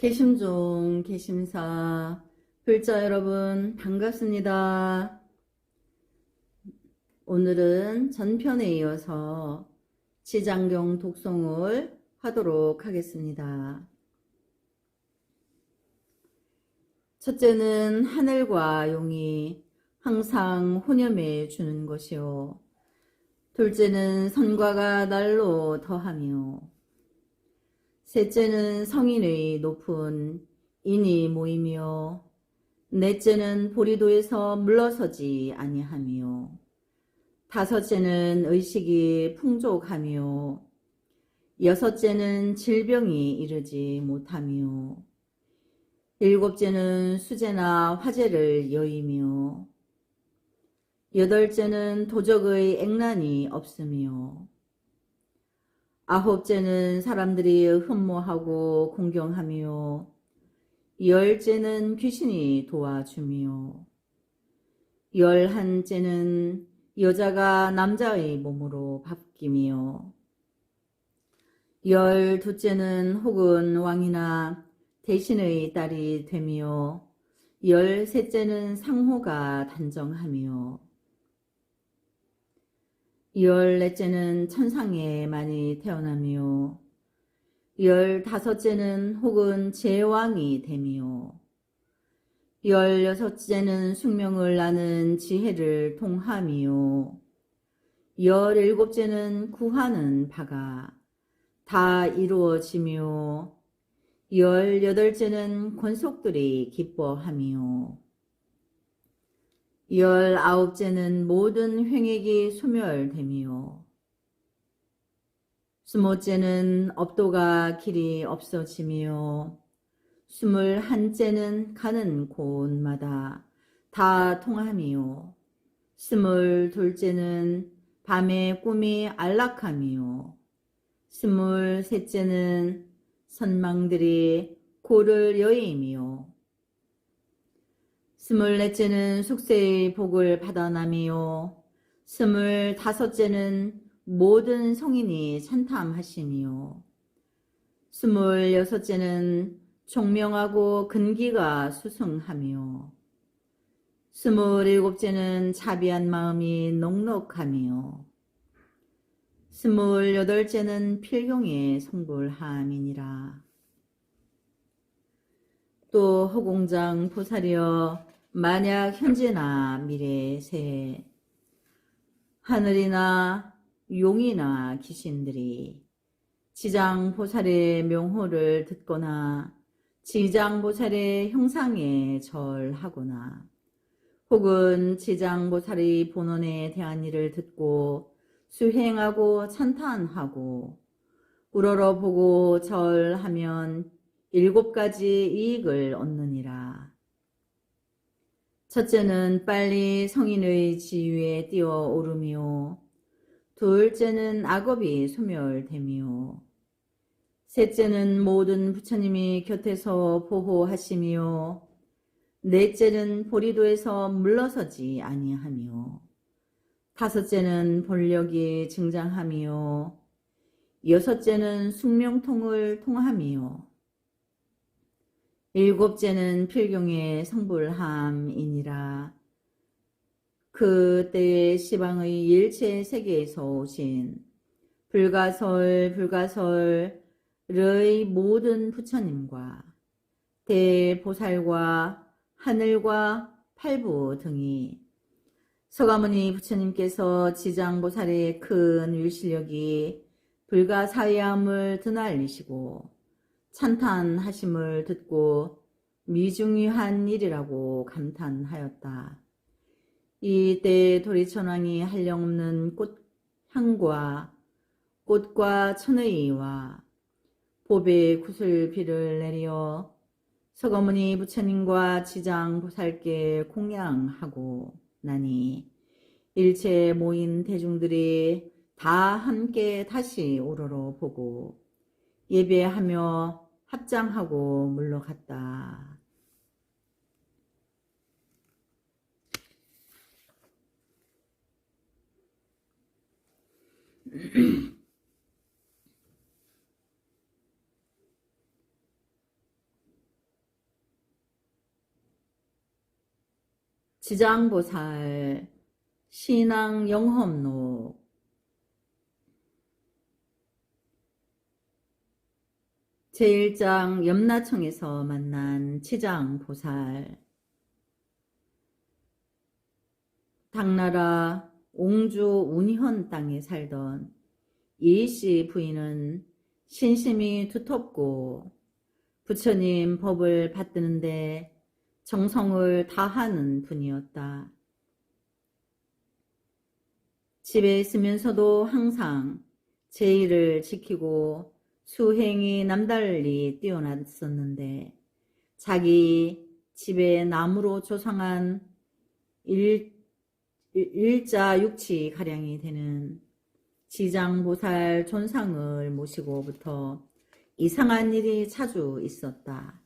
개심종, 개심사, 불자 여러분 반갑습니다. 오늘은 전편에 이어서 지장경 독송을 하도록 하겠습니다. 첫째는 하늘과 용이 항상 혼념해 주는 것이요. 둘째는 선과가 날로 더하며, 셋째는 성인의 높은 인이 모이며, 넷째는 보리도에서 물러서지 아니하며, 다섯째는 의식이 풍족하며, 여섯째는 질병이 이르지 못하며, 일곱째는 수제나 화제를 여이며, 여덟째는 도적의 액난이 없으며, 아홉째는 사람들이 흠모하고 공경하며, 열째는 귀신이 도와주며, 열한째는 여자가 남자의 몸으로 바뀌며, 열두째는 혹은 왕이나 대신의 딸이 되며, 열셋째는 상호가 단정하며, 열넷째는 천상에 많이 태어나며, 열다섯째는 혹은 제왕이 되며, 열여섯째는 숙명을 아는 지혜를 통하며, 열일곱째는 구하는 바가 다 이루어지며, 열여덟째는 권속들이 기뻐하며, 열아홉째는 모든 횡액이 소멸되며, 스무째는 업도가 길이 없어지며, 스물한째는 가는 곳마다 다 통하며, 스물둘째는 밤에 꿈이 안락하며, 스물셋째는 선망들이 고를 여의며, 스물넷째는 숙세의 복을 받아나며, 스물다섯째는 모든 성인이 찬탐하시며, 스물여섯째는 총명하고 근기가 수승하며, 스물일곱째는 자비한 마음이 녹록하며, 스물여덟째는 필경에 성불함이니라. 또 허공장 보살이여, 만약 현재나 미래 새 하늘이나 용이나 귀신들이 지장보살의 명호를 듣거나 지장보살의 형상에 절하거나, 혹은 지장보살의 본원에 대한 일을 듣고 수행하고 찬탄하고 우러러보고 절하면 7가지 이익을 얻느니라. 첫째는 빨리 성인의 지위에 뛰어오르며, 둘째는 악업이 소멸되며, 셋째는 모든 부처님이 곁에서 보호하시며, 넷째는 보리도에서 물러서지 아니하며, 다섯째는 본력이 증장하며, 여섯째는 숙명통을 통하며, 일곱째는 필경의 성불함이니라. 그 때에 시방의 일체 세계에서 오신 불가설의 모든 부처님과 대보살과 하늘과 팔부 등이 서가모니 부처님께서 지장보살의 큰 위실력이 불가사의함을 드날리시고 찬탄하심을 듣고 미중유한 일이라고 감탄하였다. 이때 도리천왕이 한량없는 꽃향과 꽃과 천의와 보배 구슬비를 내려 서가모니 부처님과 지장보살께 공양하고 나니, 일체 모인 대중들이 다 함께 다시 우러러 보고 예배하며 합장하고 물러갔다. 지장보살 신앙 영험록 제1장 염라청에서 만난 지장보살. 당나라 옹주 운현 땅에 살던 이씨 부인은 신심이 두텁고 부처님 법을 받드는데 정성을 다하는 분이었다. 집에 있으면서도 항상 제의를 지키고 수행이 남달리 뛰어났었는데 자기 집에 나무로 조성한 일자 육치 가량이 되는 지장보살 존상을 모시고부터 이상한 일이 자주 있었다.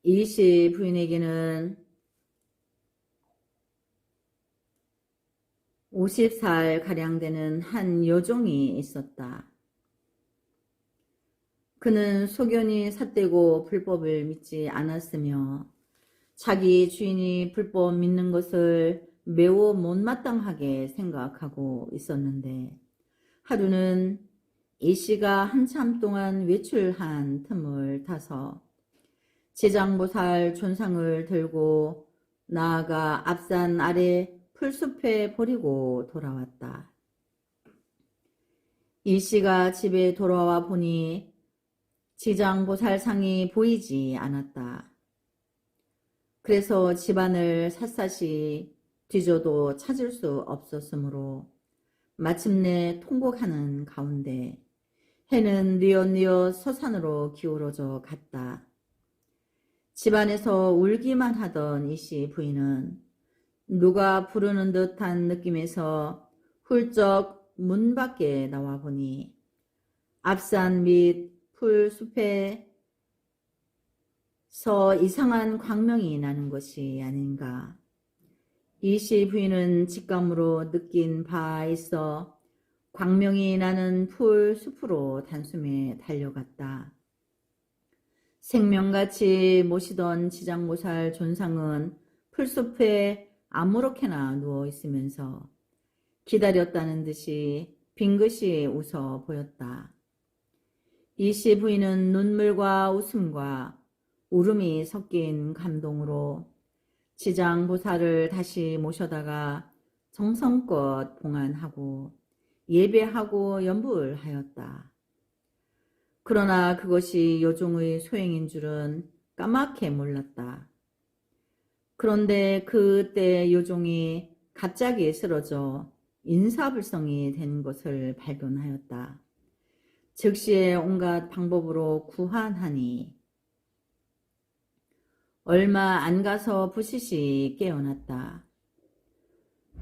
이씨 부인에게는 50살 가량 되는 한 여종이 있었다. 그는 소견이 삿되고 불법을 믿지 않았으며 자기 주인이 불법 믿는 것을 매우 못마땅하게 생각하고 있었는데 하루는 이씨가 한참 동안 외출한 틈을 타서 지장보살 존상을 들고 나아가 앞산 아래 풀숲에 버리고 돌아왔다. 이씨가 집에 돌아와 보니 지장보살상이 보이지 않았다. 그래서 집안을 샅샅이 뒤져도 찾을 수 없었으므로 마침내 통곡하는 가운데 해는 뉘엿뉘엿 서산으로 기울어져 갔다. 집안에서 울기만 하던 이씨 부인은 누가 부르는 듯한 느낌에서 훌쩍 문 밖에 나와 보니 앞산 및 풀숲에서 이상한 광명이 나는 것이 아닌가. 이씨 부인은 직감으로 느낀 바 있어 광명이 나는 풀숲으로 단숨에 달려갔다. 생명같이 모시던 지장보살 존상은 풀숲에 아무렇게나 누워있으면서 기다렸다는 듯이 빙긋이 웃어 보였다. 이씨 부인은 눈물과 웃음과 울음이 섞인 감동으로 지장보살을 다시 모셔다가 정성껏 봉안하고 예배하고 연불하였다. 그러나 그것이 여종의 소행인 줄은 까맣게 몰랐다. 그런데 그때 여종이 갑자기 쓰러져 인사불성이 된 것을 발견하였다. 즉시에 온갖 방법으로 구한하니 얼마 안 가서 부시시 깨어났다.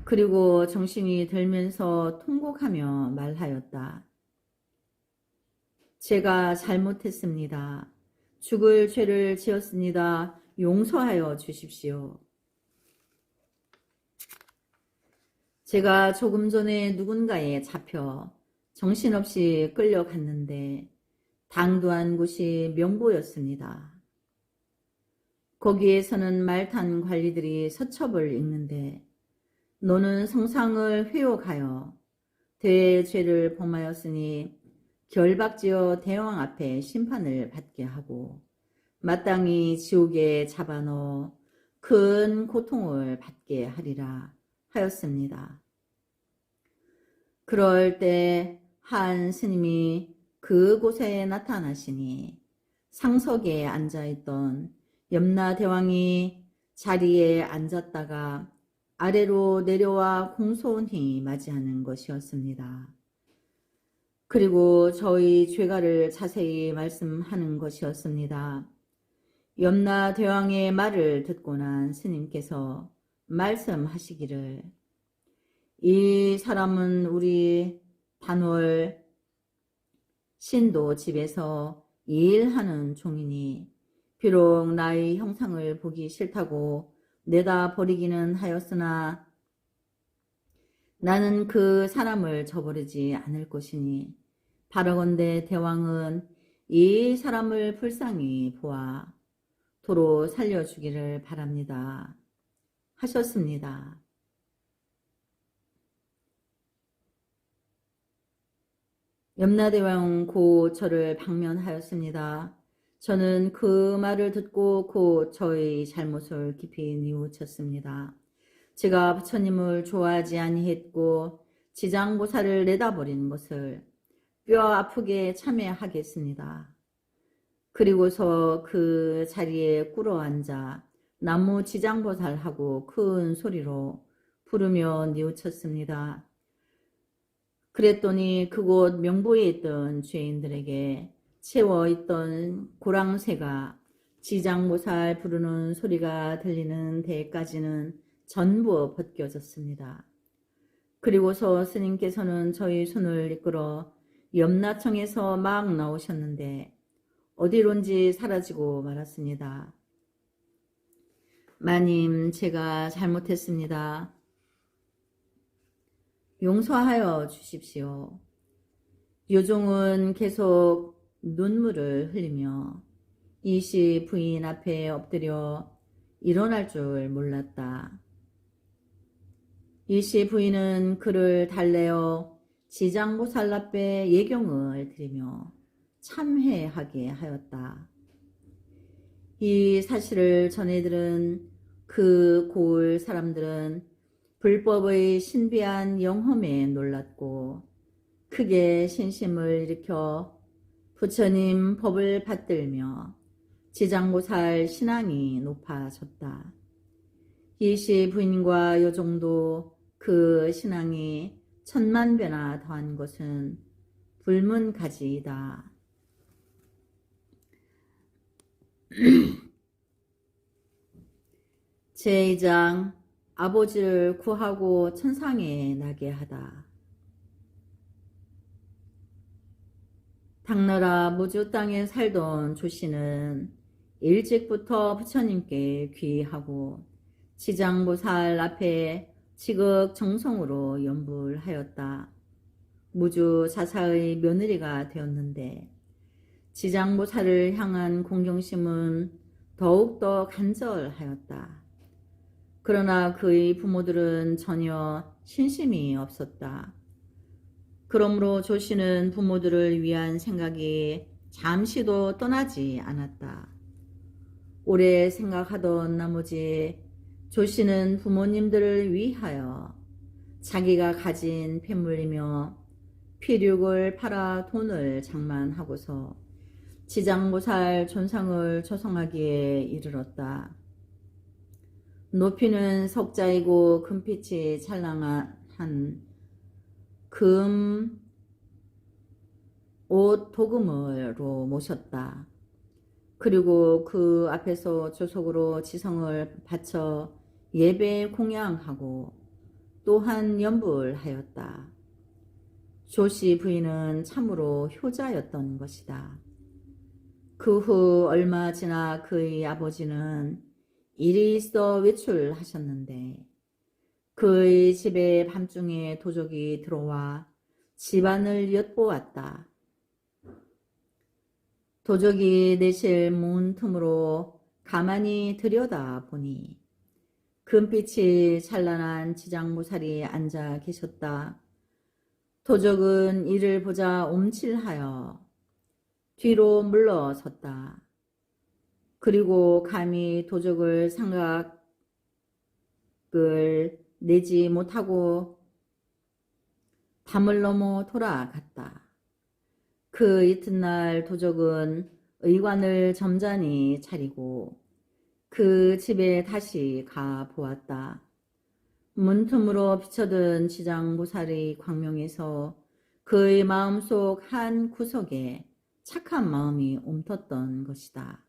그리고 정신이 들면서 통곡하며 말하였다. 제가 잘못했습니다. 죽을 죄를 지었습니다. 용서하여 주십시오. 제가 조금 전에 누군가에 잡혀 정신없이 끌려갔는데 당도한 곳이 명보였습니다. 거기에서는 말탄 관리들이 서첩을 읽는데 너는 성상을 회욕하여 대죄를 범하였으니 결박지어 대왕 앞에 심판을 받게 하고 마땅히 지옥에 잡아넣어 큰 고통을 받게 하리라 하였습니다. 그럴 때 한 스님이 그곳에 나타나시니 상석에 앉아있던 염라대왕이 자리에 앉았다가 아래로 내려와 공손히 맞이하는 것이었습니다. 그리고 저희 죄가를 자세히 말씀하는 것이었습니다. 염라대왕의 말을 듣고 난 스님께서 말씀하시기를 이 사람은 우리 단월 신도 집에서 일하는 종이니 비록 나의 형상을 보기 싫다고 내다 버리기는 하였으나 나는 그 사람을 저버리지 않을 것이니 바라건대 대왕은 이 사람을 불쌍히 보아 도로 살려주기를 바랍니다. 하셨습니다. 염라대왕 고 저를 방면하였습니다. 저는 그 말을 듣고 곧 저의 잘못을 깊이 뉘우쳤습니다. 제가 부처님을 좋아하지 아니했고 지장보살을 내다버린 것을 뼈 아프게 참회하겠습니다. 그리고서 그 자리에 꿇어앉아 나무 지장보살하고 큰 소리로 부르며 뉘우쳤습니다. 그랬더니 그곳 명부에 있던 죄인들에게 채워있던 고랑새가 지장보살 부르는 소리가 들리는 데까지는 전부 벗겨졌습니다. 그리고서 스님께서는 저희 손을 이끌어 염라청에서 막 나오셨는데 어디론지 사라지고 말았습니다. 마님, 제가 잘못했습니다. 용서하여 주십시오. 요종은 계속 눈물을 흘리며 이시 부인 앞에 엎드려 일어날 줄 몰랐다. 이시 부인은 그를 달래어 지장보살 앞에 예경을 드리며 참회하게 하였다. 이 사실을 전해들은 그 고을 사람들은 불법의 신비한 영험에 놀랐고 크게 신심을 일으켜 부처님 법을 받들며 지장보살 신앙이 높아졌다. 이시 부인과 요종도 그 신앙이 천만 배나 더한 것은 불문가지이다. 제2장 아버지를 구하고 천상에 나게 하다. 당나라 무주 땅에 살던 조씨는 일찍부터 부처님께 귀의하고 지장보살 앞에 지극정성으로 연불하였다. 무주 자사의 며느리가 되었는데 지장보살을 향한 공경심은 더욱더 간절하였다. 그러나 그의 부모들은 전혀 신심이 없었다. 그러므로 조씨는 부모들을 위한 생각이 잠시도 떠나지 않았다. 오래 생각하던 나머지 조씨는 부모님들을 위하여 자기가 가진 폐물이며 피륙을 팔아 돈을 장만하고서 지장보살 존상을 조성하기에 이르렀다. 높이는 석자이고 금빛이 찰랑한 금 옷 도금으로 모셨다. 그리고 그 앞에서 조속으로 지성을 바쳐 예배 공양하고 또한 연불하였다. 조씨 부인은 참으로 효자였던 것이다. 그 후 얼마 지나 그의 아버지는 일이 있어 외출하셨는데 그의 집에 밤중에 도적이 들어와 집안을 엿보았다. 도적이 내실 문 틈으로 가만히 들여다보니 금빛이 찬란한 지장보살이 앉아 계셨다. 도적은 이를 보자 움찔하여 뒤로 물러섰다. 그리고 감히 도적을 생각을 내지 못하고 담을 넘어 돌아갔다. 그 이튿날 도적은 의관을 점잖이 차리고 그 집에 다시 가 보았다. 문틈으로 비쳐든 지장보살의 광명에서 그의 마음속 한 구석에 착한 마음이 움텄던 것이다.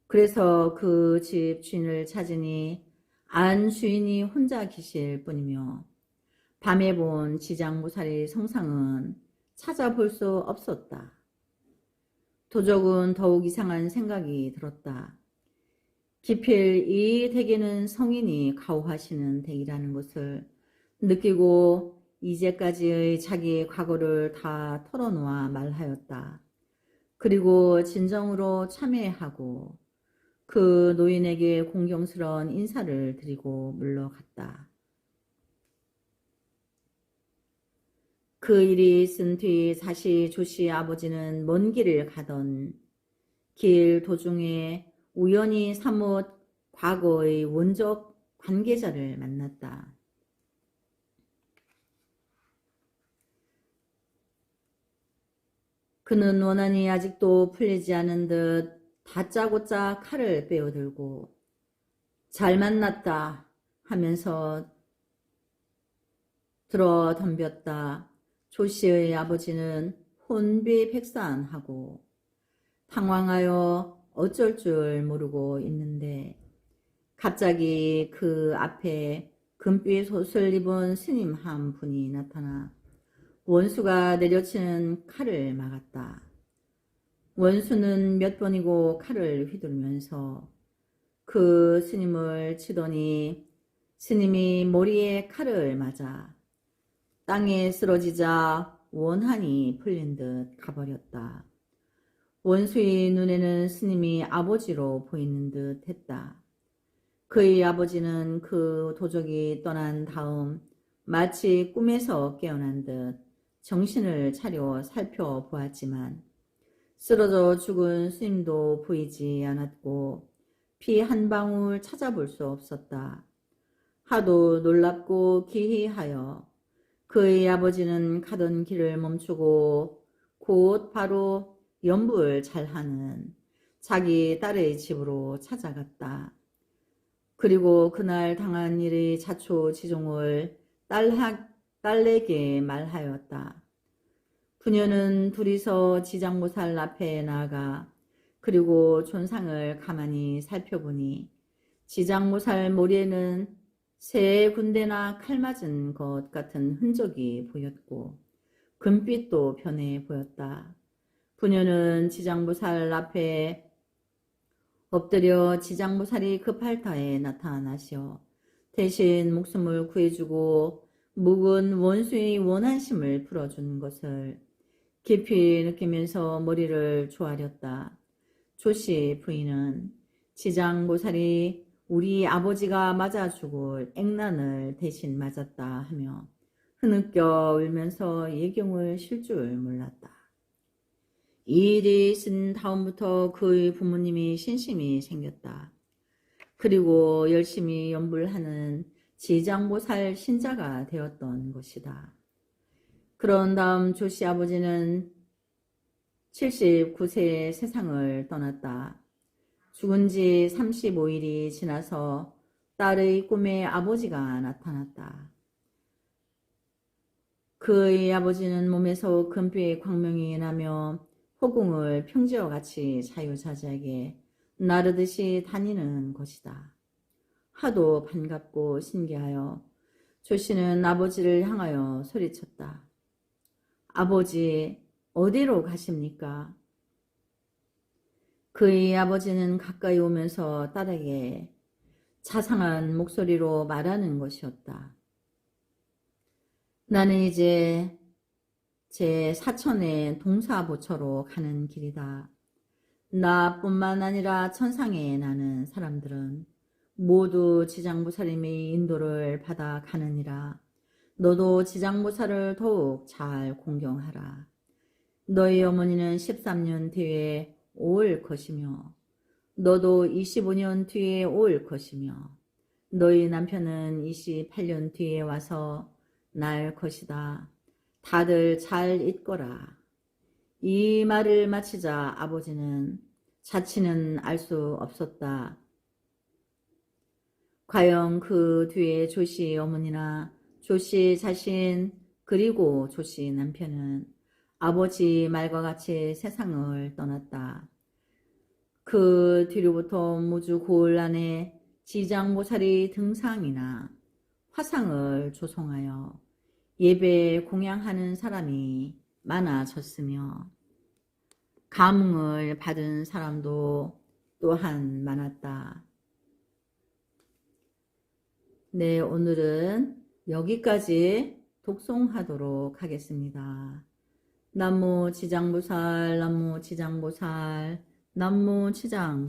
그래서 그 집 주인을 찾으니 안 주인이 혼자 계실 뿐이며 밤에 본 지장보살의 성상은 찾아볼 수 없었다. 도적은 더욱 이상한 생각이 들었다. 기필 이 댁에는 성인이 가호하시는 댁이라는 것을 느끼고 이제까지의 자기의 과거를 다 털어놓아 말하였다. 그리고 진정으로 참회하고 그 노인에게 공경스러운 인사를 드리고 물러갔다. 그 일이 있은 뒤 다시 조씨 아버지는 먼 길을 가던 길 도중에 우연히 사뭇 과거의 원적 관계자를 만났다. 그는 원한이 아직도 풀리지 않은 듯 다짜고짜 칼을 빼어들고 잘 만났다 하면서 들어 덤볐다. 조씨의 아버지는 혼비백산하고 당황하여 어쩔 줄 모르고 있는데 갑자기 그 앞에 금빛 옷을 입은 스님 한 분이 나타나 원수가 내려치는 칼을 막았다. 원수는 몇 번이고 칼을 휘둘면서 그 스님을 치더니 스님이 머리에 칼을 맞아 땅에 쓰러지자 원한이 풀린 듯 가버렸다. 원수의 눈에는 스님이 아버지로 보이는 듯 했다. 그의 아버지는 그 도적이 떠난 다음 마치 꿈에서 깨어난 듯 정신을 차려 살펴보았지만 쓰러져 죽은 스님도 보이지 않았고 피 한 방울 찾아볼 수 없었다. 하도 놀랍고 기이하여 그의 아버지는 가던 길을 멈추고 곧 바로 연불 잘하는 자기 딸의 집으로 찾아갔다. 그리고 그날 당한 일의 자초지종을 딸에게 말하였다. 부녀는 둘이서 지장보살 앞에 나아가 그리고 존상을 가만히 살펴보니 지장보살 머리에는 세 군데나 칼 맞은 것 같은 흔적이 보였고 금빛도 변해 보였다. 부녀는 지장보살 앞에 엎드려 지장보살이 급할터에 나타나시어 대신 목숨을 구해주고 묵은 원수의 원한심을 풀어준 것을 깊이 느끼면서 머리를 조아렸다. 조씨 부인은 지장보살이 우리 아버지가 맞아 죽을 액난을 대신 맞았다 하며 흐느껴 울면서 예경을 실 줄 몰랐다. 이 일이 있은 다음부터 그의 부모님이 신심이 생겼다. 그리고 열심히 연불하는 지장보살 신자가 되었던 것이다. 그런 다음 조씨 아버지는 79세에 세상을 떠났다. 죽은 지 35일이 지나서 딸의 꿈에 아버지가 나타났다. 그의 아버지는 몸에서 금빛 광명이 나며 호궁을 평지와 같이 자유자재하게 나르듯이 다니는 것이다. 하도 반갑고 신기하여 조씨는 아버지를 향하여 소리쳤다. 아버지, 어디로 가십니까? 그의 아버지는 가까이 오면서 딸에게 자상한 목소리로 말하는 것이었다. 나는 이제 제 사천의 동사보처로 가는 길이다. 나뿐만 아니라 천상에 나는 사람들은 모두 지장보살님의 인도를 받아 가느니라. 너도 지장보살을 더욱 잘 공경하라. 너희 어머니는 13년 뒤에 올 것이며 너도 25년 뒤에 올 것이며 너희 남편은 28년 뒤에 와서 날 것이다. 다들 잘 있거라. 이 말을 마치자 아버지는 자치는 알 수 없었다. 과연 그 뒤에 조씨 어머니나 조씨 자신 그리고 조씨 남편은 아버지 말과 같이 세상을 떠났다. 그 뒤로부터 무주 고을 안에 지장보살이 등상이나 화상을 조성하여 예배 공양하는 사람이 많아졌으며 감흥을 받은 사람도 또한 많았다. 네, 오늘은 여기까지 독송하도록 하겠습니다. 남무 지장보살, 남무 지장보살, 남무 지장